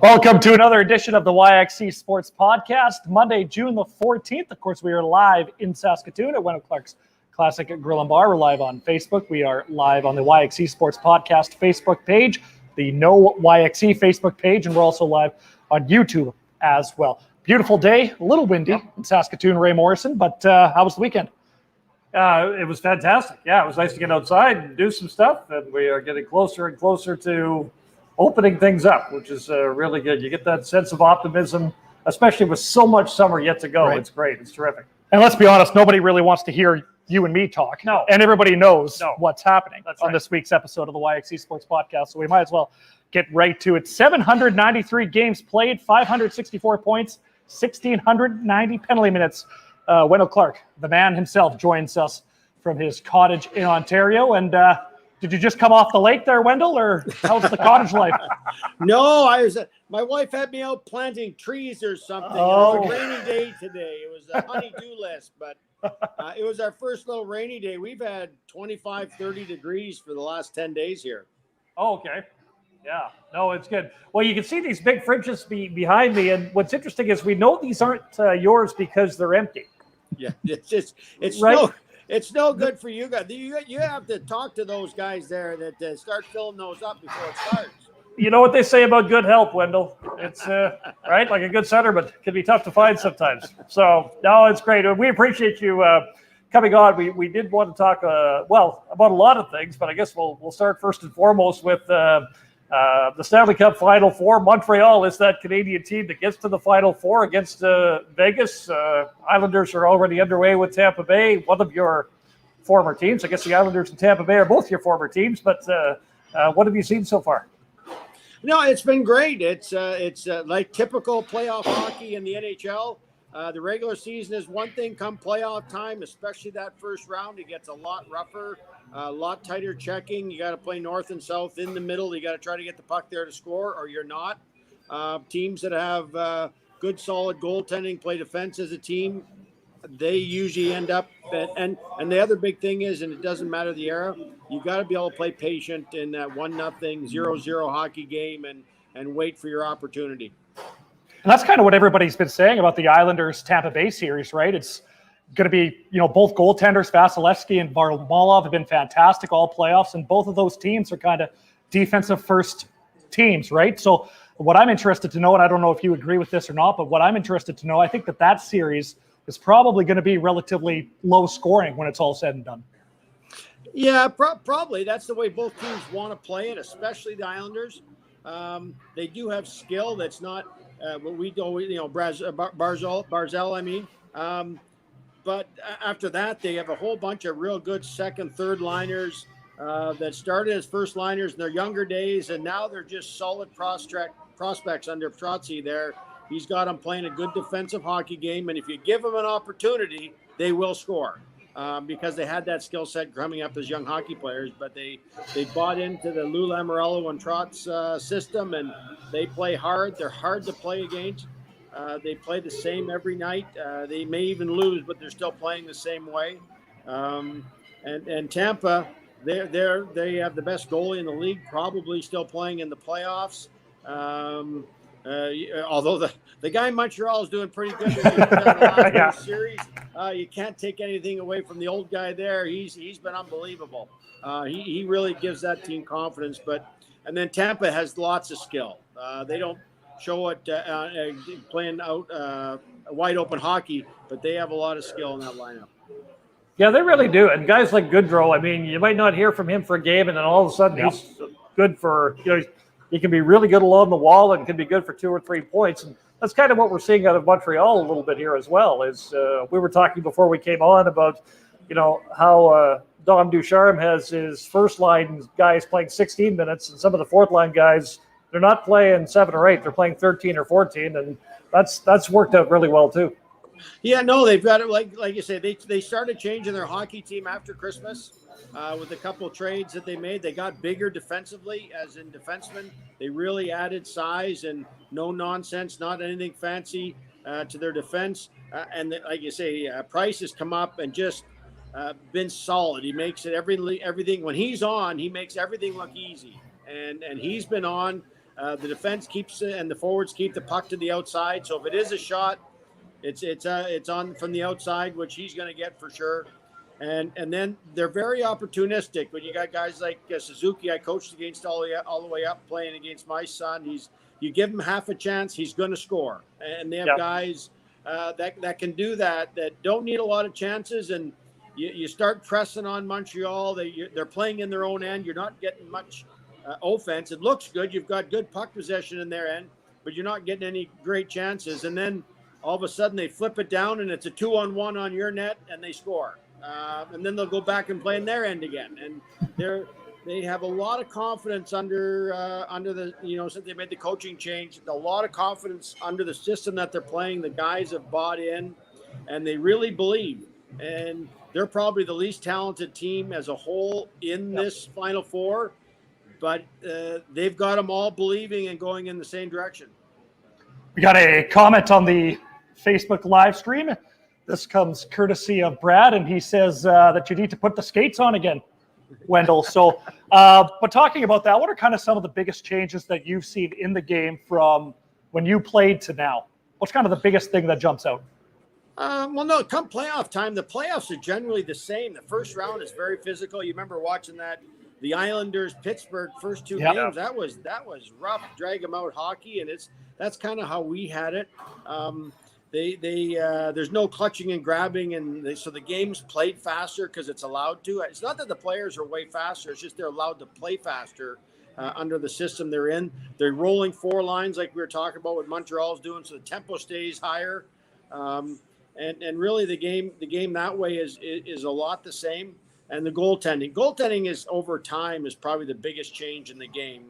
Welcome to another edition of the YXE Sports Podcast, Monday, June the 14th. Of course, we are live in Saskatoon at Wendel Clark's Classic Grill and Bar. We're live on Facebook. We are live on the YXE Sports Podcast Facebook page, the No YXE Facebook page, and we're also live on YouTube as well. Beautiful day, a little windy in Saskatoon, Ray Morrison, but how was the weekend? It was fantastic. Yeah, it was nice to get outside and do some stuff, and we are getting closer and closer to opening things up, which is really good. You get that sense of optimism, especially with so much summer yet to go. Right. It's great. It's terrific. And let's be honest, nobody really wants to hear you and me talk. No. And everybody knows what's happening on this week's episode of the YXE Sports Podcast, so we might as well get right to it. 793 games played, 564 points, 1,690 penalty minutes. Wendel Clark, the man himself, joins us from his cottage in Ontario. And did you just come off the lake there, Wendel, or how's the cottage life? No, my wife had me out planting trees or something. Oh. It was a rainy day today. It was a honey-do list, but it was our first little rainy day. We've had 25, 30 degrees for the last 10 days here. Oh, okay. Yeah, no, it's good. Well, you can see these big fridges behind me, and what's interesting is we know these aren't yours because they're empty. Yeah, it's right? It's no good for you guys. You have to talk to those guys there that start filling those up before it starts. You know what they say about good help, Wendell. It's right, like a good center, but it can be tough to find sometimes. So, no, it's great. We appreciate you coming on. We did want to talk, about a lot of things, but I guess we'll start first and foremost with the Stanley Cup Final Four. Montreal is that Canadian team that gets to the Final Four against Vegas. Islanders are already underway with Tampa Bay, one of your former teams. I guess the Islanders and Tampa Bay are both your former teams, but what have you seen so far? No, it's been great. It's like typical playoff hockey in the NHL. The regular season is one thing. Come playoff time, especially that first round, it gets a lot rougher, a lot tighter checking. You got to play north and south in the middle. You got to try to get the puck there to score, or you're not. Teams that have good, solid goaltending, play defense as a team, they usually end up. And the other big thing is, and it doesn't matter the era, you got to be able to play patient in that 1-0, 0-0 hockey game and wait for your opportunity. And that's kind of what everybody's been saying about the Islanders-Tampa Bay series, right? It's going to be, both goaltenders, Vasilevsky and Varlamov, have been fantastic all playoffs, and both of those teams are kind of defensive-first teams, right? So what I'm interested to know, and I don't know if you agree with this or not, but what I'm interested to know, I think that series is probably going to be relatively low scoring when it's all said and done. Yeah, probably. That's the way both teams want to play it, especially the Islanders. They do have skill that's not what we do, Barzell, I mean. But after that, they have a whole bunch of real good second, third liners that started as first liners in their younger days, and now they're just solid prospects under Trotzy there. He's got them playing a good defensive hockey game, and if you give them an opportunity, they will score because they had that skill set coming up as young hockey players. But they bought into the Lou Lamoriello and Trotz system, and they play hard. They're hard to play against. They play the same every night. They may even lose, but they're still playing the same way. And Tampa, they have the best goalie in the league, probably still playing in the playoffs. Although the guy in Montreal is doing pretty good in the last series, you can't take anything away from the old guy there. He's been unbelievable. He really gives that team confidence. And then Tampa has lots of skill. They don't show it playing out wide open hockey, but they have a lot of skill in that lineup. Yeah, they really do. And guys like Goodrow, I mean, you might not hear from him for a game, and then all of a sudden he's good for, he can be really good along the wall and can be good for 2 or 3 points. And that's kind of what we're seeing out of Montreal a little bit here as well. Is we were talking before we came on about, how Dom Ducharme has his first line guys playing 16 minutes, and some of the fourth line guys, they're not playing 7 or 8; they're playing 13 or 14, and that's worked out really well too. Yeah, no, they've got it. Like you say, they started changing their hockey team after Christmas with a couple of trades that they made. They got bigger defensively, as in defensemen. They really added size and no nonsense, not anything fancy to their defense. And like you say, Price has come up and just been solid. He makes it everything when he's on. He makes everything look easy, and he's been on. The defense keeps and the forwards keep the puck to the outside. So if it is a shot, it's on from the outside, which he's going to get for sure. And then they're very opportunistic. When you got guys like Suzuki, I coached against all the way up, playing against my son. You give him half a chance, he's going to score. And they have guys that can do that don't need a lot of chances. And you start pressing on Montreal. They're playing in their own end. You're not getting much offense. It looks good. You've got good puck possession in their end, but you're not getting any great chances. And then all of a sudden they flip it down and it's a 2-on-1 on your net and they score. And then they'll go back and play in their end again. And they have a lot of confidence under the, since they made the coaching change, a lot of confidence under the system that they're playing. The guys have bought in and they really believe. And they're probably the least talented team as a whole in this Final Four, but they've got them all believing and going in the same direction. We got a comment on the Facebook live stream. This comes courtesy of Brad, and he says that you need to put the skates on again, Wendel. So, but talking about that, what are kind of some of the biggest changes that you've seen in the game from when you played to now? What's kind of the biggest thing that jumps out? Well, no, come playoff time, the playoffs are generally the same. The first round is very physical. You remember watching the Islanders, Pittsburgh first two games. That was rough, drag them out hockey, and that's kind of how we had it. There's no clutching and grabbing, and so the game's played faster because it's allowed to. It's not that the players are way faster; it's just they're allowed to play faster under the system they're in. They're rolling four lines like we were talking about what Montreal's doing, so the tempo stays higher. And really the game that way is a lot the same. And the goaltending is over time is probably the biggest change in the game.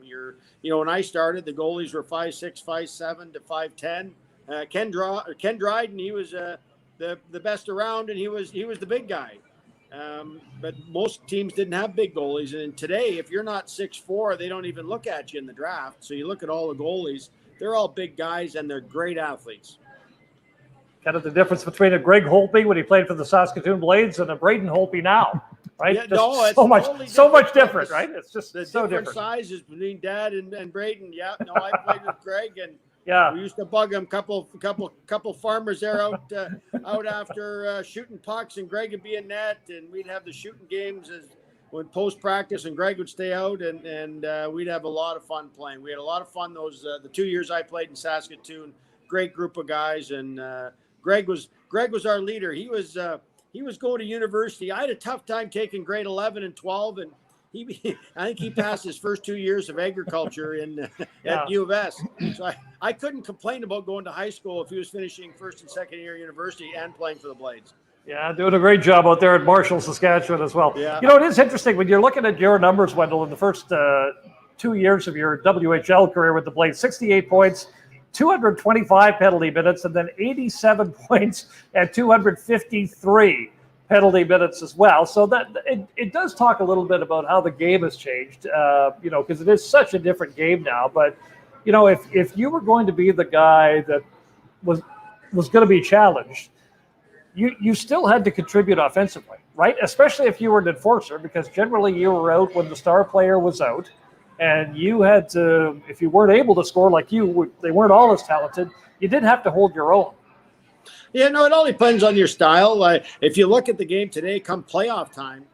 When I started, the goalies were 5'6", 5'7" to 5'10". Ken Dryden, he was the best around, and he was the big guy. But most teams didn't have big goalies. And today, if you're not 6'4", they don't even look at you in the draft. So you look at all the goalies; they're all big guys, and they're great athletes. Kind of the difference between a Greg Holtby when he played for the Saskatoon Blades and a Braden Holtby now, right? Yeah, no, it's so much different, right? It's just the so different different sizes between Dad and Braden. Yeah, no, I played with Greg, and we used to bug him. Couple farmers there out after shooting pucks, and Greg would be in net, and we'd have the shooting games when post practice, and Greg would stay out, and we'd have a lot of fun playing. We had a lot of fun those the 2 years I played in Saskatoon. Great group of guys, and Greg was our leader. He was going to university. I had a tough time taking grade 11 and 12, and I think he passed his first 2 years of agriculture at U of S. So I couldn't complain about going to high school if he was finishing first and second year university and playing for the Blades. Yeah, doing a great job out there at Marshall, Saskatchewan as well. Yeah. It is interesting when you're looking at your numbers, Wendel, in the first 2 years of your WHL career with the Blades, 68 points, 225 penalty minutes, and then 87 points and 253 penalty minutes as well. So that it does talk a little bit about how the game has changed, because it is such a different game now. But, if you were going to be the guy that was going to be challenged, you still had to contribute offensively, right? Especially if you were an enforcer, because generally you were out when the star player was out. And you had to, if you weren't able to score like they weren't all as talented, you did have to hold your own. Yeah, no, it all depends on your style. If you look at the game today, come playoff time,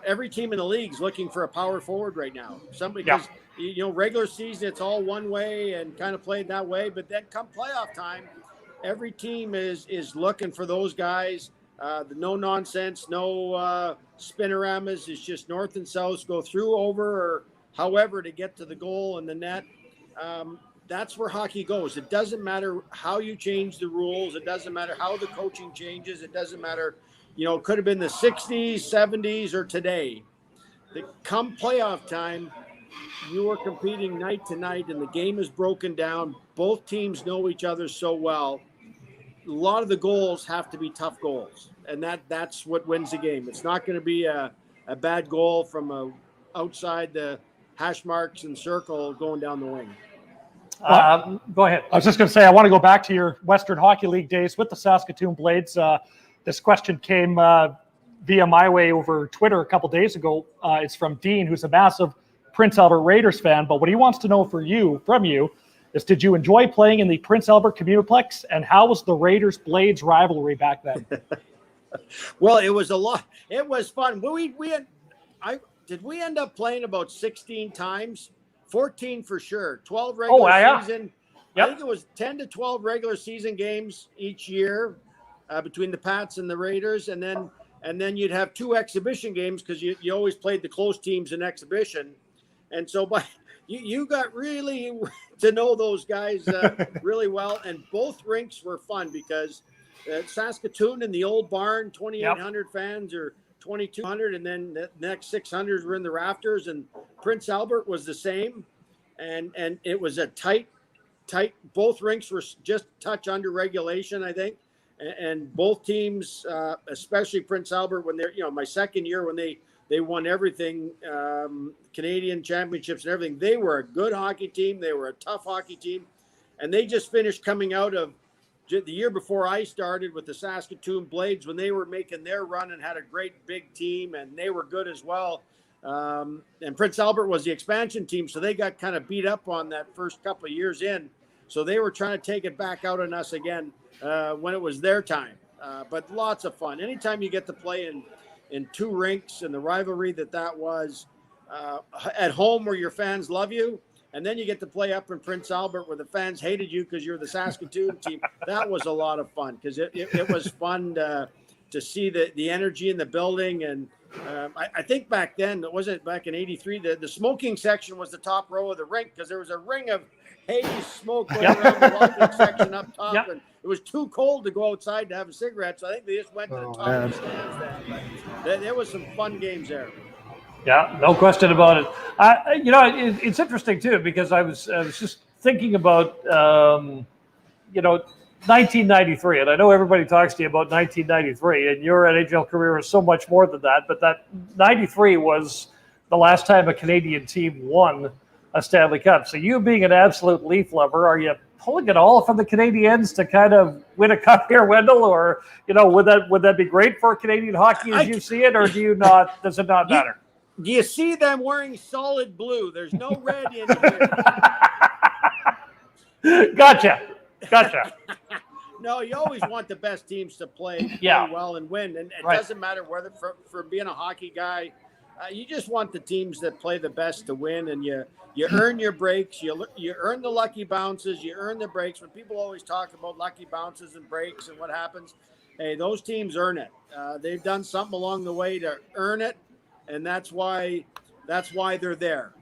every team in the league is looking for a power forward right now. Because regular season, it's all one way and kind of played that way. But then come playoff time, every team is looking for those guys. The no nonsense, no spinoramas. It's just north and south, go through, over, or however to get to the goal and the net. That's where hockey goes. It doesn't matter how you change the rules. It doesn't matter how the coaching changes. It doesn't matter, it could have been the 60s, 70s, or today. Come playoff time, you are competing night to night, and the game is broken down. Both teams know each other so well. A lot of the goals have to be tough goals, and that's what wins the game. It's not going to be a bad goal from outside the hash marks and circle going down the wing. Go ahead. I was just going to say, I want to go back to your Western Hockey League days with the Saskatoon Blades. This question came via my way over Twitter a couple days ago. It's from Dean, who's a massive Prince Albert Raiders fan, but what he wants to know from you is, did you enjoy playing in the Prince Albert Communiplex, and how was the Raiders Blades rivalry back then? Well, it was a lot. It was fun. Did we end up playing about 16 times? 14 for sure. 12 regular season. Yep. I think it was 10 to 12 regular season games each year between the Pats and the Raiders, and then you'd have 2 exhibition games because you always played the close teams in exhibition, and so you got really to know those guys really well, and both rinks were fun because Saskatoon in the old barn, 2,800 fans or 2,200, and then the next 600 were in the rafters, and Prince Albert was the same, and it was a tight. Both rinks were just a touch under regulation, I think, and both teams, especially Prince Albert, when they're my second year when they won everything, Canadian championships and everything. They were a good hockey team. They were a tough hockey team, and they just finished coming out of the year before I started with the Saskatoon Blades when they were making their run and had a great big team, and they were good as well. And Prince Albert was the expansion team, so they got kind of beat up on that first couple of years in. So they were trying to take it back out on us again when it was their time. But lots of fun. Anytime you get to play in 2 rinks and the rivalry that was at home where your fans love you, and then you get to play up in Prince Albert where the fans hated you because you're the Saskatoon team. That was a lot of fun because it was fun to see the energy in the building. And I think back then, it wasn't back in '83, the smoking section was the top row of the rink because there was a ring of haze smoke going around the walking section up top. And it was too cold to go outside to have a cigarette. So I think they just went to the top of the stands then. But there was some fun games there. Yeah, no question about it. It's interesting too because I was just thinking about 1993, and I know everybody talks to you about 1993, and your NHL career is so much more than that. But that 93 was the last time a Canadian team won a Stanley Cup. So you being an absolute Leaf lover, are you pulling it all from the Canadiens to kind of win a cup here, Wendel, or would that be great for Canadian hockey as you see it, or do you not? Does it not matter? Do you see them wearing solid blue? There's no red in here. Gotcha. No, you always want the best teams to play well and win. And it doesn't matter whether for being a hockey guy, you just want the teams that play the best to win. And you earn your breaks. You earn the lucky bounces. You earn the breaks. When people always talk about lucky bounces and breaks and what happens, hey, those teams earn it. They've done something along the way to earn it. And that's why they're there.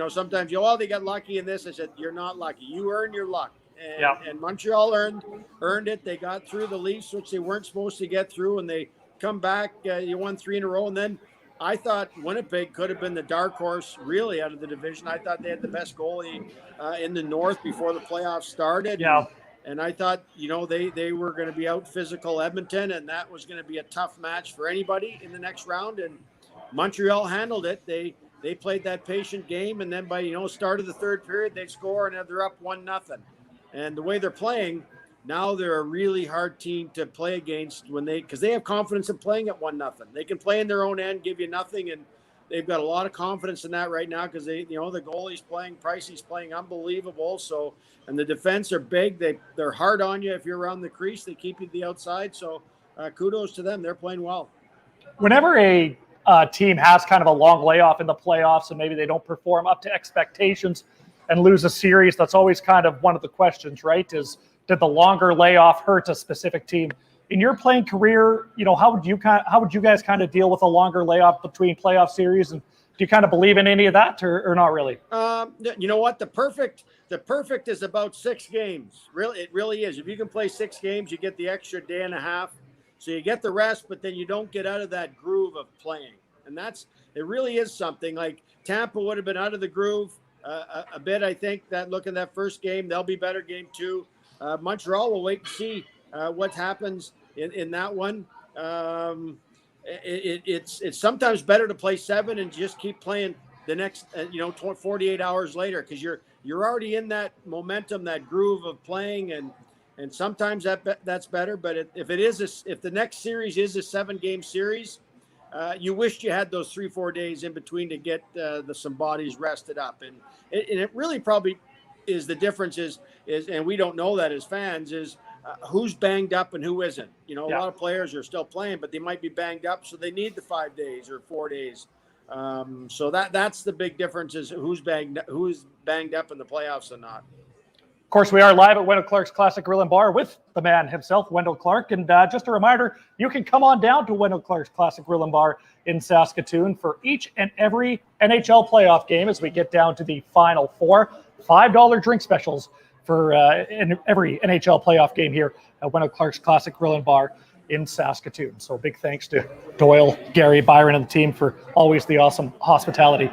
Sometimes they got lucky in this. I said, you're not lucky. You earn your luck. And Montreal earned it. They got through the Leafs, which they weren't supposed to get through, and they come back. You won 3 in a row, and then I thought Winnipeg could have been the dark horse really out of the division. I thought they had the best goalie in the North before the playoffs started. Yeah. And I thought, they were going to be out physical Edmonton, and that was going to be a tough match for anybody in the next round. And Montreal handled it. They played that patient game, and then by start of the third period, they score and they're up 1-0. And the way they're playing now, they're a really hard team to play against because they have confidence in playing at 1-0. They can play in their own end, give you nothing, and they've got a lot of confidence in that right now because the goalie's playing, Pricey's playing unbelievable. So, and the defense are big. They're hard on you if you're around the crease. They keep you to the outside. So, kudos to them. They're playing well. Whenever a team has kind of a long layoff in the playoffs and maybe they don't perform up to expectations and lose a series, that's always kind of one of the questions, right? Did the longer layoff hurt a specific team? In your playing career, how would you guys kind of deal with a longer layoff between playoff series? And do you kind of believe in any of that or not really? You know what? The perfect is about 6 games. Really, it really is. If you can play 6 games, you get the extra day and a half. So you get the rest, but then you don't get out of that groove of playing. And it really is something. Like Tampa would have been out of the groove a bit, I think, that look in that first game. They'll be better game 2. Montreal will wait and see what happens in that one. It's sometimes better to play 7 and just keep playing the next 48 hours later because you're already in that momentum, that groove of playing, and sometimes that's better. But if the next series is a 7-game series, you wished you had those 3-4 days in between to get some bodies rested up. And it really probably is the difference is, and we don't know that as fans, is who's banged up and who isn't. You know, a lot of players are still playing, but they might be banged up, so they need the 5 days or 4 days. So that's the big difference, is who's banged up in the playoffs and not. Of course, we are live at Wendel Clark's Classic Grill and Bar with the man himself, Wendel Clark. And just a reminder, you can come on down to Wendel Clark's Classic Grill and Bar in Saskatoon for each and every NHL playoff game as we get down to the Final Four. $5 drink specials for in every NHL playoff game here at Wendel Clark's Classic Grill and Bar in Saskatoon. So big thanks to Doyle, Gary, Byron, and the team for always the awesome hospitality.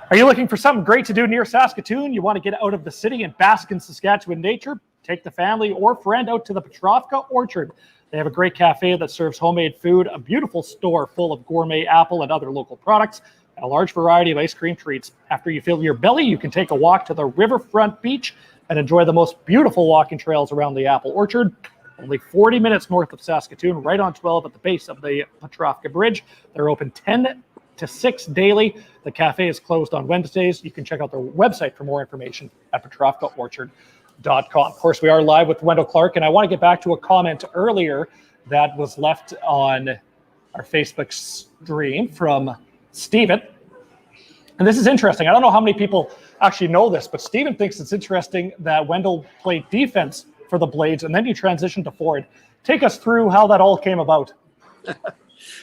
Are you looking for something great to do near Saskatoon? You want to get out of the city and bask in Saskatchewan nature? Take the family or friend out to the Petrovka Orchard. They have a great cafe that serves homemade food, a beautiful store full of gourmet apple and other local products, and a large variety of ice cream treats. After you fill your belly, you can take a walk to the riverfront beach and enjoy the most beautiful walking trails around the apple orchard. Only 40 minutes north of Saskatoon, right on 12 at the base of the Petrovka Bridge. They're open 10 to 6 daily. The cafe is closed on Wednesdays. You can check out their website for more information at petrovkaorchard.com. Of course, we are live with Wendel Clark, and I want to get back to a comment earlier that was left on our Facebook stream from Steven. And this is interesting. I don't know how many people actually know this, but Steven thinks it's interesting that Wendel played defense for the Blades and then you transitioned to forward. Take us through how that all came about.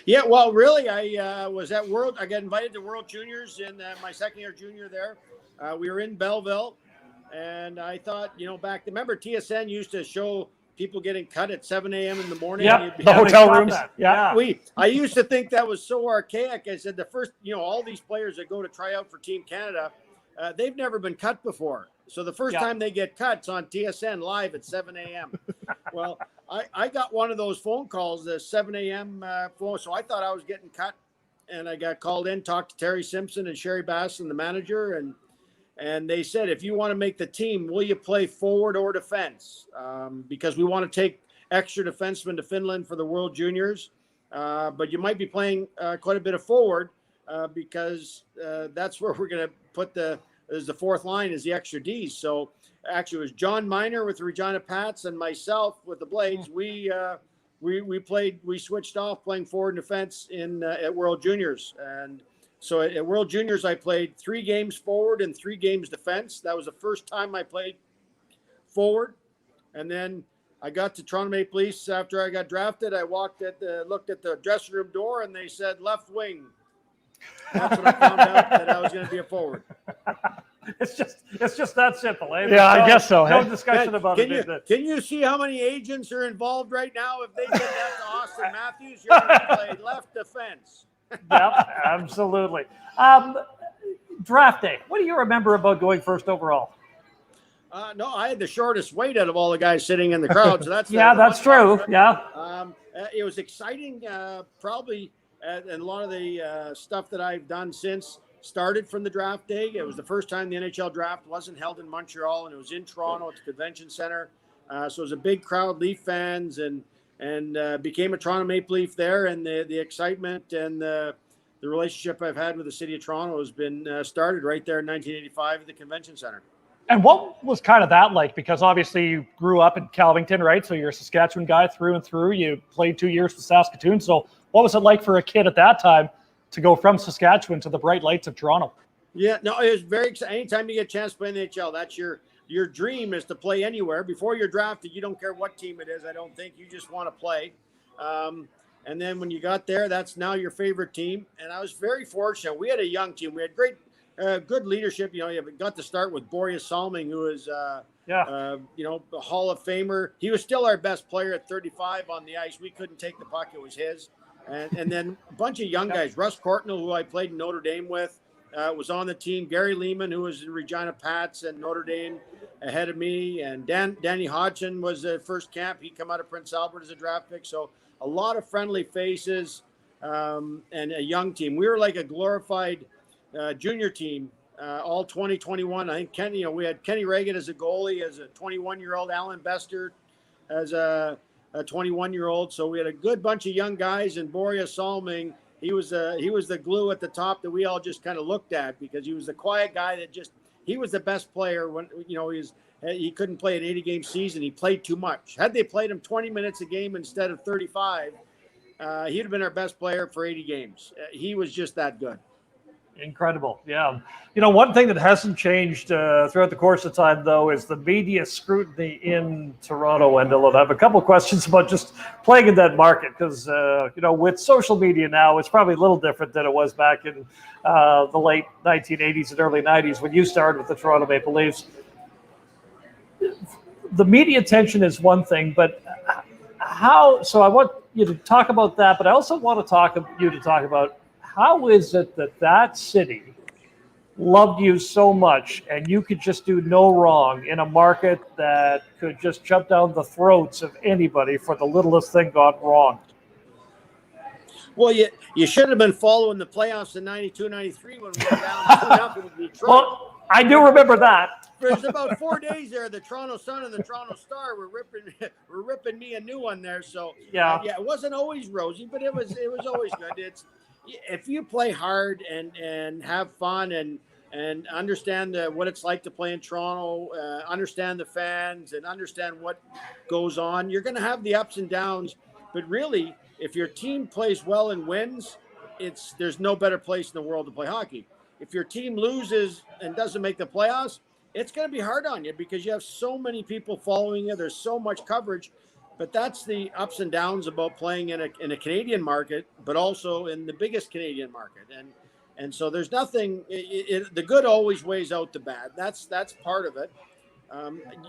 Yeah, well, really, I was at I got invited to World Juniors in my second year junior there. We were in Belleville, and I thought, remember TSN used to show people getting cut at 7 a.m. in the morning? Yeah, the hotel rooms. Yeah. I used to think that was so archaic. I said the first, all these players that go to try out for Team Canada, they've never been cut before. So the first time they get cuts on TSN live at 7 a.m. Well, I got one of those phone calls, the 7 a.m. phone. So I thought I was getting cut, and I got called in, talked to Terry Simpson and Sherry Bass and the manager. And they said, if you want to make the team, will you play forward or defense? Because we want to take extra defensemen to Finland for the World Juniors. But you might be playing quite a bit of forward because that's where we're going to put the fourth line is the extra Ds. So actually it was John Miner with the Regina Pats and myself with the Blades. We switched off playing forward and defense at World Juniors. And so at World Juniors, I played 3 games forward and 3 games defense. That was the first time I played forward. And then I got to Toronto Maple Leafs after I got drafted. I looked at the dressing room door and they said left wing. That's when I found out that I was going to be a forward. It's just that simple. Eh? Yeah, I guess so. No discussion about it. Can you see how many agents are involved right now? If they said that to Austin Matthews, you're going to play left defense. Yeah, absolutely. Draft day. What do you remember about going first overall? No, I had the shortest wait out of all the guys sitting in the crowd. So that's that's true. Yeah. It was exciting. Probably, and a lot of the stuff that I've done since started from the draft day. It was the first time the NHL draft wasn't held in Montreal, and it was in Toronto at the Convention Center. So it was a big crowd, Leaf fans, and became a Toronto Maple Leaf there. And the excitement and the relationship I've had with the city of Toronto has been started right there in 1985 at the Convention Center. And what was kind of that like? Because obviously you grew up in Calvington, right? So you're a Saskatchewan guy through and through. You played 2 years with Saskatoon. So what was it like for a kid at that time to go from Saskatchewan to the bright lights of Toronto? Yeah, no, it was very exciting. Anytime you get a chance to play in the NHL, that's your dream is to play anywhere. Before you're drafted, you don't care what team it is. I don't think you just want to play. And then when you got there, that's now your favorite team. And I was very fortunate. We had a young team. We had great, good leadership. You got to start with Boreas Salming, who is, a Hall of Famer. He was still our best player at 35 on the ice. We couldn't take the puck. It was his. And then a bunch of young guys. Russ Courtnall, who I played in Notre Dame with, was on the team. Gary Lehman, who was in Regina Pats and Notre Dame ahead of me. And Danny Hodgson was the first camp. He come out of Prince Albert as a draft pick. So a lot of friendly faces and a young team. We were like a glorified junior team, all 2021. I think Kenny, we had Kenny Reagan as a goalie, as a 21-year-old, Alan Bester as a 21-year-old. So we had a good bunch of young guys, and Boreas Salming he was the glue at the top that we all just kind of looked at, because he was the quiet guy that he was the best player when, he couldn't play an 80-game season. He played too much. Had they played him 20 minutes a game instead of 35, he'd have been our best player for 80 games. He was just that good. Incredible. Yeah. One thing that hasn't changed throughout the course of time, though, is the media scrutiny in Toronto, Wendel. And I have a couple of questions about just playing in that market, because, with social media now, it's probably a little different than it was back in the late 1980s and early 90s when you started with the Toronto Maple Leafs. The media attention is one thing, but so I want you to talk about that, but I also want to talk about how is it that city loved you so much and you could just do no wrong in a market that could just jump down the throats of anybody for the littlest thing gone wrong? Well, you should have been following the playoffs in 92, 93 when we were down 2-0 with Detroit. Well, I do remember that. There's about 4 days there. The Toronto Sun and the Toronto Star were ripping me a new one there. So yeah, it wasn't always rosy, but it was always good. If you play hard and have fun and understand what it's like to play in Toronto, understand the fans and understand what goes on, you're going to have the ups and downs. But really, if your team plays well and wins, there's no better place in the world to play hockey. If your team loses and doesn't make the playoffs, it's going to be hard on you because you have so many people following you. There's so much coverage. But that's the ups and downs about playing in a Canadian market, but also in the biggest Canadian market. And so there's nothing. The good always weighs out the bad. That's part of it.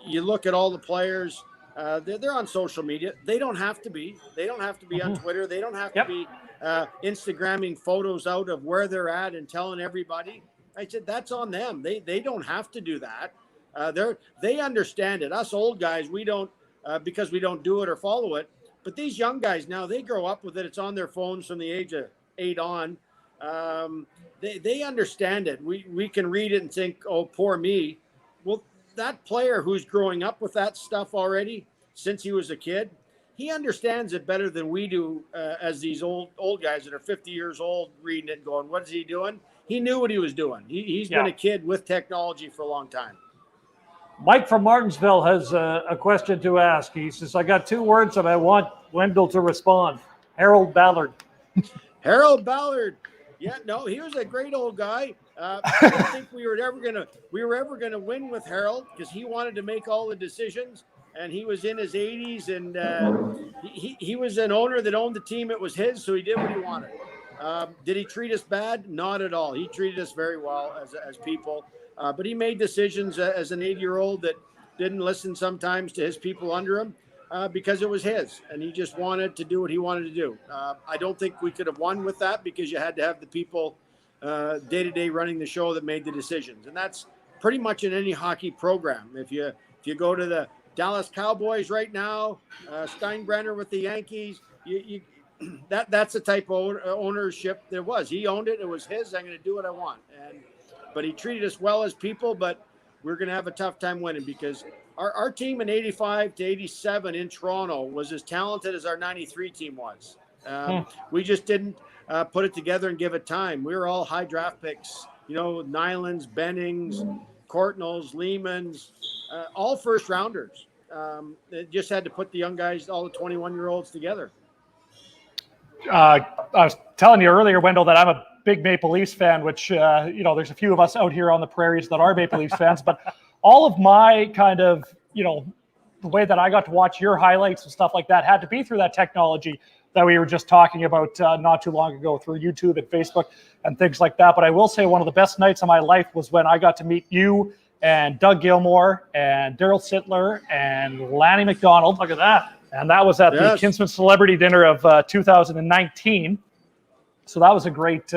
You look at all the players. They're on social media. They don't have to be. They don't have to be on Twitter. They don't have to be Instagramming photos out of where they're at and telling everybody. I said that's on them. They don't have to do that. They understand it. Us old guys, we don't. Because we don't do it or follow it. But these young guys now, they grow up with it. It's on their phones from the age of 8 on. They understand it. We can read it and think, oh, poor me. Well, that player who's growing up with that stuff already since he was a kid, he understands it better than we do as these old guys that are 50 years old reading it and going, what is he doing? He knew what he was doing. He's been a kid with technology for a long time. Mike from Martinsville has a question to ask. He says, I got 2 words and I want Wendel to respond. Harold Ballard. Harold Ballard. Yeah, no, he was a great old guy. I don't think we were ever gonna win with Harold because he wanted to make all the decisions, and he was in his 80s, and he was an owner that owned the team. It was his, so he did what he wanted. Did he treat us bad? Not at all. He treated us very well as people. But he made decisions as an 80-year-old that didn't listen sometimes to his people under him because it was his, and he just wanted to do what he wanted to do. I don't think we could have won with that because you had to have the people day-to-day running the show that made the decisions, and that's pretty much in any hockey program. If you go to the Dallas Cowboys right now, Steinbrenner with the Yankees, that's the type of ownership there was. He owned it. It was his. I'm going to do what I want. But he treated us well as people, but we're going to have a tough time winning because our team in 85 to 87 in Toronto was as talented as our 93 team was. We just didn't put it together and give it time. We were all high draft picks, Nylands, Bennings, Courtnalls, Lehmans, all first rounders. They just had to put the young guys, all the 21-year-olds together. I was telling you earlier, Wendel, that I'm a big Maple Leafs fan, which, there's a few of us out here on the prairies that are Maple Leafs fans, but all of my kind of, the way that I got to watch your highlights and stuff like that had to be through that technology that we were just talking about not too long ago through YouTube and Facebook and things like that. But I will say one of the best nights of my life was when I got to meet you and Doug Gilmour and Daryl Sittler and Lanny McDonald. Look at that. And that was at the Kinsman Celebrity Dinner of 2019. So that was a great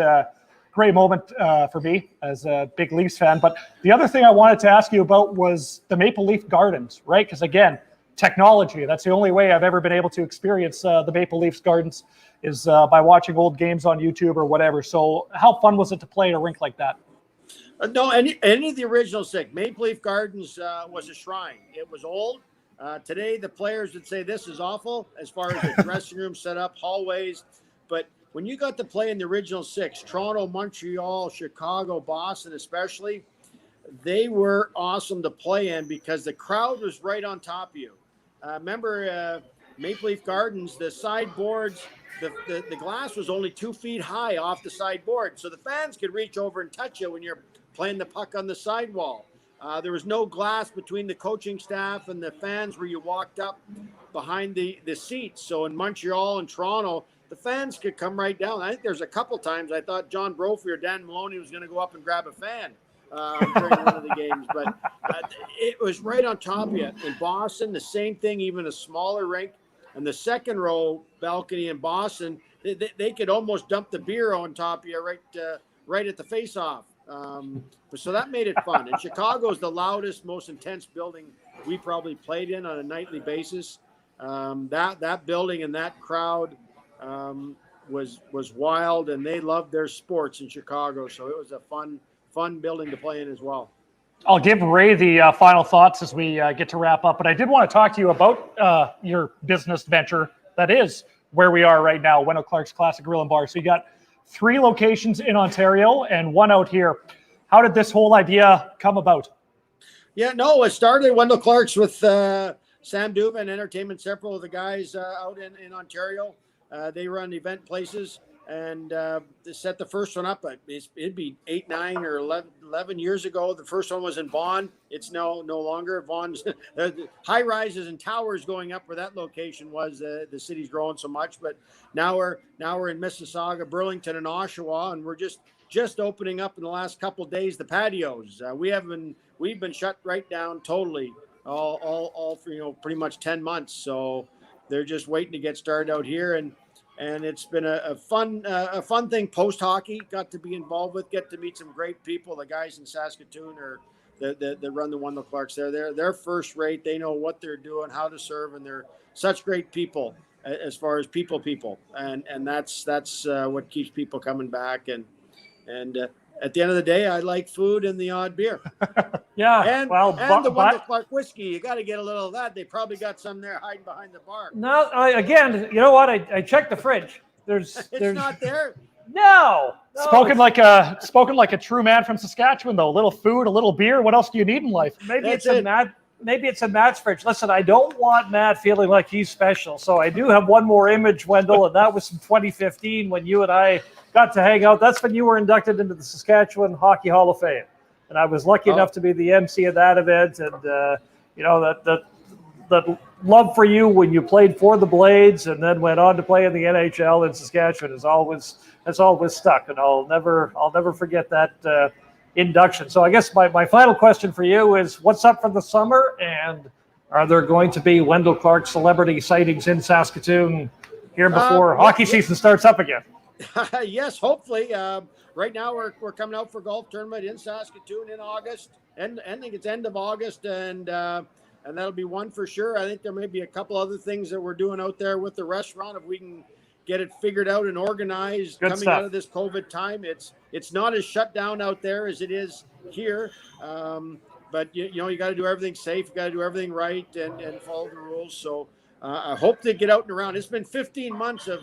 moment for me as a big Leafs fan. But the other thing I wanted to ask you about was the Maple Leaf Gardens, right? Because again, technology, that's the only way I've ever been able to experience the Maple Leafs Gardens is by watching old games on YouTube or whatever. So how fun was it to play at a rink like that? No, any of the original 6. Maple Leaf Gardens was a shrine. It was old. Today, the players would say this is awful as far as the dressing room set up, hallways. But when you got to play in the original six, Toronto, Montreal, Chicago, Boston especially, they were awesome to play in because the crowd was right on top of you. Remember Maple Leaf Gardens, the sideboards, the glass was only 2 feet high off the sideboard, so the fans could reach over and touch you when you're playing the puck on the sidewall. There was no glass between the coaching staff and the fans where you walked up behind the seats. So in Montreal and Toronto, the fans could come right down. I think there's a couple times I thought John Brophy or Dan Maloney was going to go up and grab a fan during one of the games. But it was right on top of you. In Boston, the same thing, even a smaller rink. And the second row balcony in Boston, they could almost dump the beer on top of you right at the face-off. So that made it fun. And Chicago is the loudest, most intense building we probably played in on a nightly basis. That building and that crowd was wild, and they loved their sports in Chicago. So it was a fun building to play in as well. I'll give Ray the final thoughts as we get to wrap up, but I did want to talk to you about your business venture that is where we are right now, Wendel Clark's Classic Grill and Bar. So you got 3 locations in Ontario and 1 out here. How did this whole idea come about? Yeah, no, it started at Wendel Clark's with Sam Dubin, Entertainment, several of the guys out in Ontario. They run event places, and they set the first one up. It'd be 8, 9, or 11 years ago. The first one was in Vaughan. It's no longer. Vaughan's high rises and towers going up where that location was. The city's growing so much, but now we're in Mississauga, Burlington, and Oshawa, and we're just opening up in the last couple of days the patios. We've been shut right down totally all for pretty much 10 months. So they're just waiting to get started out here, and it's been a fun thing post hockey. Got to be involved with, get to meet some great people. The guys in Saskatoon that run the Wendel Clarks. They're first rate. They know what they're doing, how to serve, and they're such great people as far as people, and that's what keeps people coming back. And at the end of the day, I like food and the odd beer. Yeah. And the Wendel Clark whiskey. You got to get a little of that. They probably got some there hiding behind the bar. No, again, you know what? I checked the fridge. There's not there. No. Spoken like a true man from Saskatchewan, though. A little food, a little beer. What else do you need in life? Maybe it's in Matt's fridge. Listen, I don't want Matt feeling like he's special. So I do have one more image, Wendel, and that was from 2015 when you and I got to hang out. That's when you were inducted into the Saskatchewan Hockey Hall of Fame. And I was lucky enough to be the MC of that event. And, that love for you when you played for the Blades and then went on to play in the NHL in Saskatchewan has always stuck. And I'll never forget that induction. So I guess my final question for you is, what's up for the summer? And are there going to be Wendel Clark celebrity sightings in Saskatoon here before hockey season starts up again? Yes, hopefully. Right now we're coming out for golf tournament in Saskatoon in August, and I think it's end of August, and that'll be one for sure. I think there may be a couple other things that we're doing out there with the restaurant if we can get it figured out and organized. Good coming stuff. Out of this COVID time. It's not as shut down out there as it is here, but you got to do everything safe. You got to do everything right and follow the rules. So I hope to get out and around. It's been 15 months of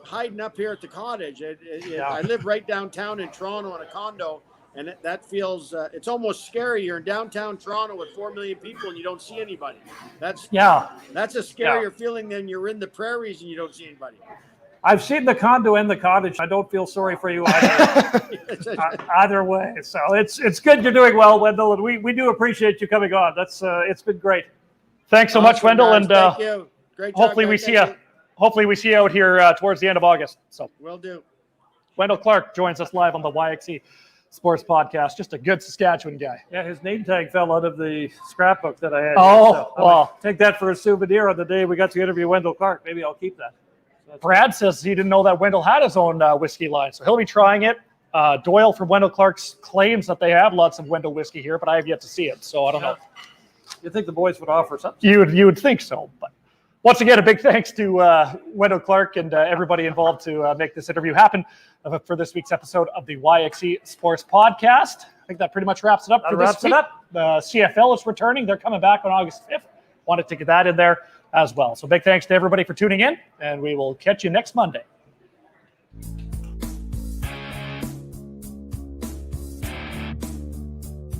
hiding up here at the cottage. I live right downtown in Toronto in a condo, and that feels it's almost scary. You're in downtown Toronto with 4 million people and you don't see anybody. That's a scarier feeling than you're in the prairies and you don't see anybody. I've seen the condo and the cottage. I don't feel sorry for you either way. So it's good you're doing well, Wendel, and we do appreciate you coming on. That's it's been great. Thanks so much, Wendel, guys. and Thank you. Great job, hopefully guys. we see you. Hopefully we see you out here towards the end of August. So Will do. Wendel Clark joins us live on the YXE Sports Podcast. Just a good Saskatchewan guy. Yeah, his name tag fell out of the scrapbook that I had. Well, take that for a souvenir on the day we got to interview Wendel Clark. Maybe I'll keep that. Brad says he didn't know that Wendel had his own whiskey line, so he'll be trying it. Doyle from Wendel Clark's claims that they have lots of Wendel whiskey here, but I have yet to see it, so I don't know. You think the boys would offer something? You would think so, but once again, a big thanks to Wendel Clark and everybody involved to make this interview happen for this week's episode of the YXE Sports Podcast. I think that pretty much wraps it up for this week. The CFL is returning. They're coming back on August 5th. Wanted to get that in there as well. So big thanks to everybody for tuning in, and we will catch you next Monday.